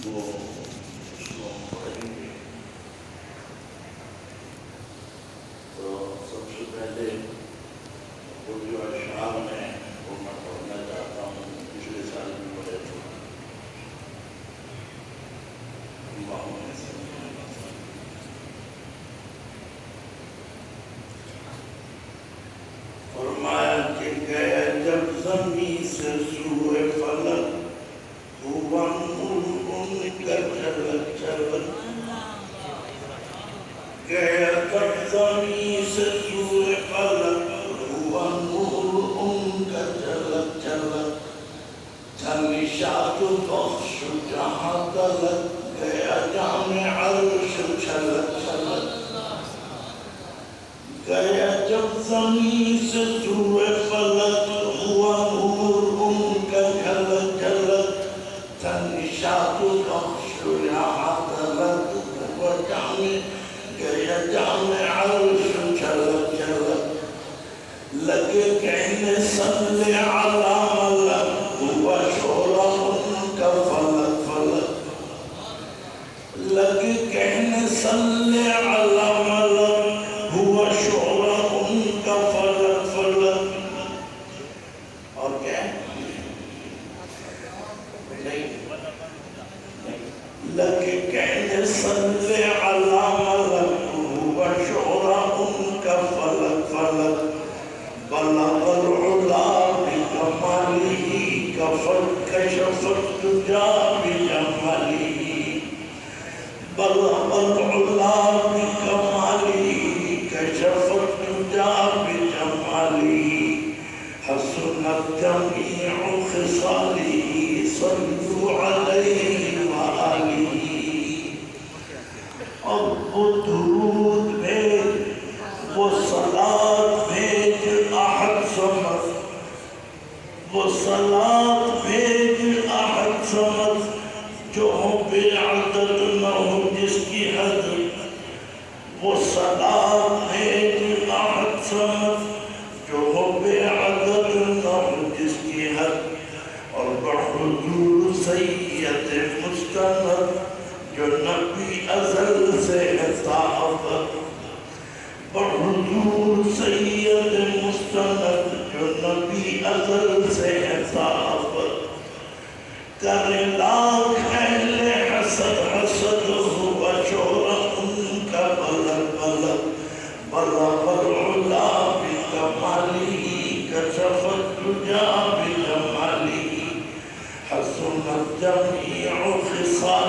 وہ اس کو پڑھیں گے. تو سب سے پہلے وہ جو اشعار میں وہ میں پڑھنا چاہتا ہوں، پچھلے سال بھی پڑھے تھے. فرمایا کہ گیا جب زمین سے سوئے فلک، ہوا نور ان کا جھلک جھلک. گیا جب زمین سے سوئے فلک، ہوا نور ان کا جھلک جھلک. تھا نشاط بخش جہاں تلک، گیا جامع عرش چھلک چھلک. گیا جب زمین سے سوئے فلک، ہوا نور ان کا جھلک جھلک. تھا نشاط بخش یہاں تلک، ہوا جامع گیا جامع عرش چھلک چھلک. لگے کہنے صلی علی ملک، ہوا شعلہ ان کا فلک فلک. لگے کہنے صلی علی ملک، ہوا شعلہ ان کا فلک فلک. اور کیا ہے؟ لگے کہنے صلی علی ملک، ہوا شعلہ ان کا فلک فلک. بلغ العلا بکمالہ، کشف الدجى بجمالہ. بلغ العلا بکمالہ، کشف الدجى بجمالہ. حسنت جمیع خصالہ، صلوا علیہ وآلہ. اب وہ درود بھیج، وہ صلاة بھیج احد سمت، وہ صلاة بھیج احد سمت. جو ہو بے عدد نہ ہو جس کی حد. وہ صلاة بھیج احد سمت، جو ہو بے عدد نہ ہو جس کی حد. اور بحضور سید مستند، جو نبی ازل سے ہے صحابت. بحضور سید مستند، جو نبی ازل سے ہے صحابت. کرے لاکھ اہل حسد حسد، ہوا شعلہ ان کا بلک بلک. بلغ العلا بکمالہ، کشف الدجى بجمالہ. حسنت جمیع خصالہ،